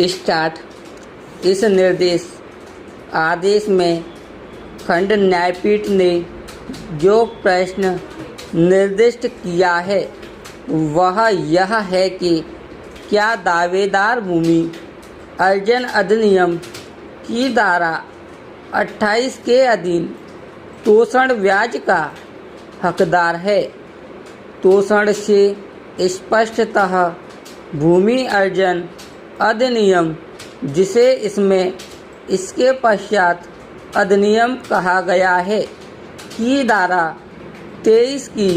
Start. इस निर्देश आदेश में खंड न्यायपीठ ने जो प्रश्न निर्दिष्ट किया है वह यह है कि क्या दावेदार भूमि अर्जन अधिनियम की धारा 28 के अधीन तोषण ब्याज का हकदार है। तोषण से स्पष्टतः भूमि अर्जन अधिनियम, जिसे इसमें इसके पश्चात अधिनियम कहा गया है, की धारा 23 की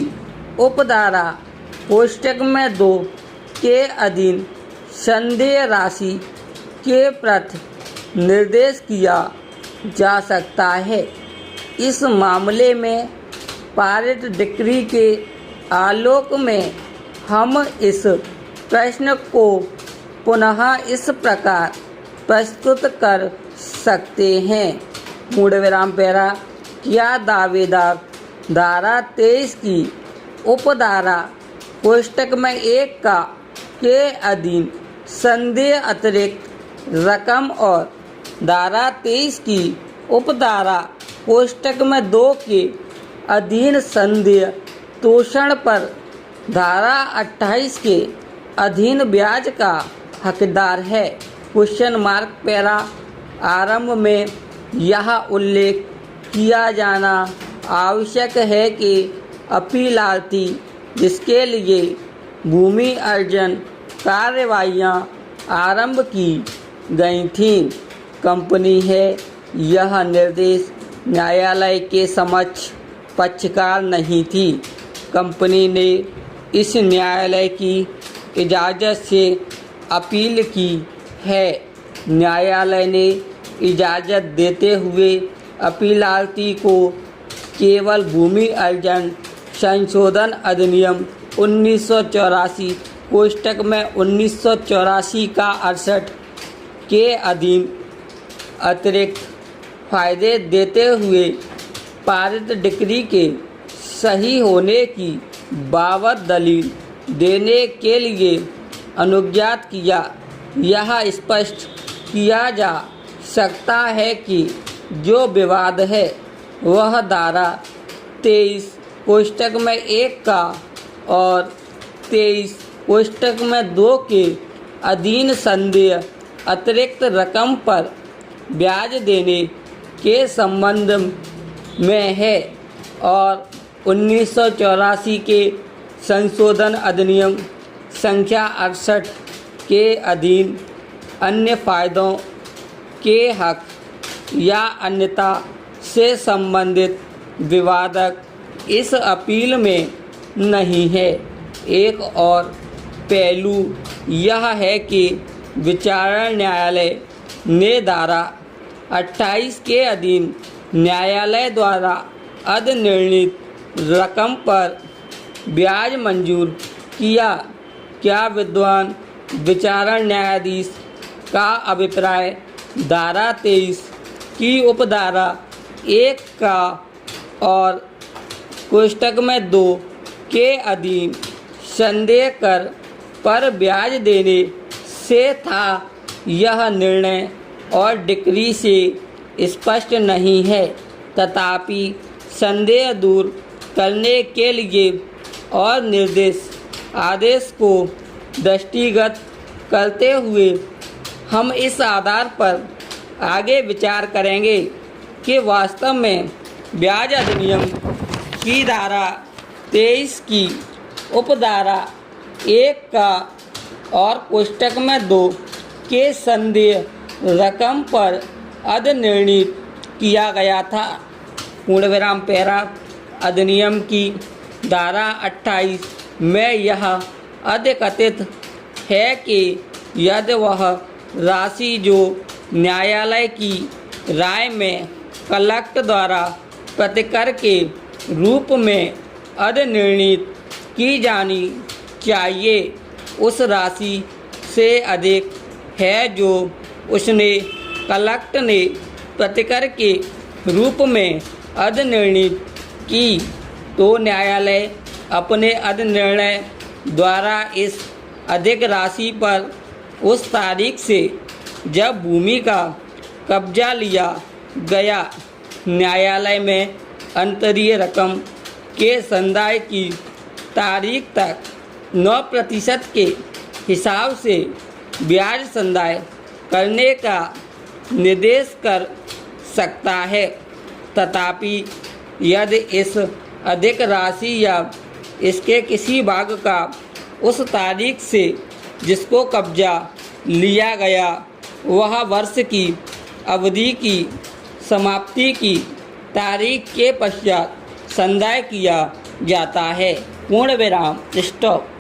उपधारा कोष्टक में 2 के अधीन संदेय राशि के प्रति निर्देश किया जा सकता है। इस मामले में पारित डिक्री के आलोक में हम इस प्रश्न को पुनः इस प्रकार प्रस्तुत कर सकते हैं। पूर्णविराम पैरा। क्या दावेदार धारा 23 की उपधारा कोष्टक में 1 के अधीन संदेय अतिरिक्त रकम और धारा 23 की उपधारा कोष्टक में 2 के अधीन संदेय तोषण पर धारा 28 के अधीन ब्याज का हकदार है। Question mark para. आरंभ में यह उल्लेख किया जाना आवश्यक है कि अपीलार्थी जिसके लिए भूमि अर्जन कार्यवाहियाँ आरंभ की गई थीं कंपनी है, यह निर्देश न्यायालय के समक्ष पक्षकार नहीं थी। कंपनी ने इस न्यायालय की इजाज़त से अपील की है। न्यायालय ने इजाज़त देते हुए अपीलार्थी को केवल भूमि अर्जन संशोधन अधिनियम 1984 कोष्टक में 1984 का 68 के अधीन अतिरिक्त फायदे देते हुए पारित डिक्री के सही होने की बाबत दलील देने के लिए अनुज्ञात किया। यह स्पष्ट किया जा सकता है कि जो विवाद है वह धारा 23 कोष्टक में 1 का और 23 कोष्टक में 2 के अधीन संदेय अतिरिक्त रकम पर ब्याज देने के संबंध में है और 1984 के संशोधन अधिनियम संख्या 68 के अधीन अन्य फायदों के हक या अन्यथा से संबंधित विवादक इस अपील में नहीं है। एक और पहलू यह है कि विचारण न्यायालय ने धारा 28 के अधीन न्यायालय द्वारा अधिनिर्णीत रकम पर ब्याज मंजूर किया। क्या विद्वान विचारण न्यायाधीश का अभिप्राय धारा 23 की उपधारा 1 का और कोष्टक में 2 के अधीन संदेय कर पर ब्याज देने से था? यह निर्णय और डिक्री से स्पष्ट नहीं है, तथापि संदेह दूर करने के लिए और निर्देश आदेश को दृष्टिगत करते हुए हम इस आधार पर आगे विचार करेंगे कि वास्तव में ब्याज अधिनियम की धारा 23 की उपधारा 1 का और कोष्टक में 2 के संदेय रकम पर अधिनिर्णीत किया गया था। पूर्णविराम पैरा। अधिनियम की धारा 28 में यह अधिकथित है कि यदि वह राशि जो न्यायालय की राय में कलेक्ट द्वारा प्रतिकर के रूप में अधिनिर्णीत की जानी चाहिए उस राशि से अधिक है जो उसने कलेक्ट ने प्रतिकर के रूप में अधिनिर्णीत की, तो न्यायालय अपने अधिनिर्णय द्वारा इस अधिक राशि पर उस तारीख से जब भूमि का कब्जा लिया गया, न्यायालय में अंतरीय रकम के संदाय की तारीख तक 9% के हिसाब से ब्याज संदाय करने का निर्देश कर सकता है। तथापि यदि इस अधिक राशि या इसके किसी भाग का उस तारीख से जिसको कब्जा लिया गया वह वर्ष की अवधि की समाप्ति की तारीख के पश्चात संदाय किया जाता है। पूर्ण विराम स्टॉप।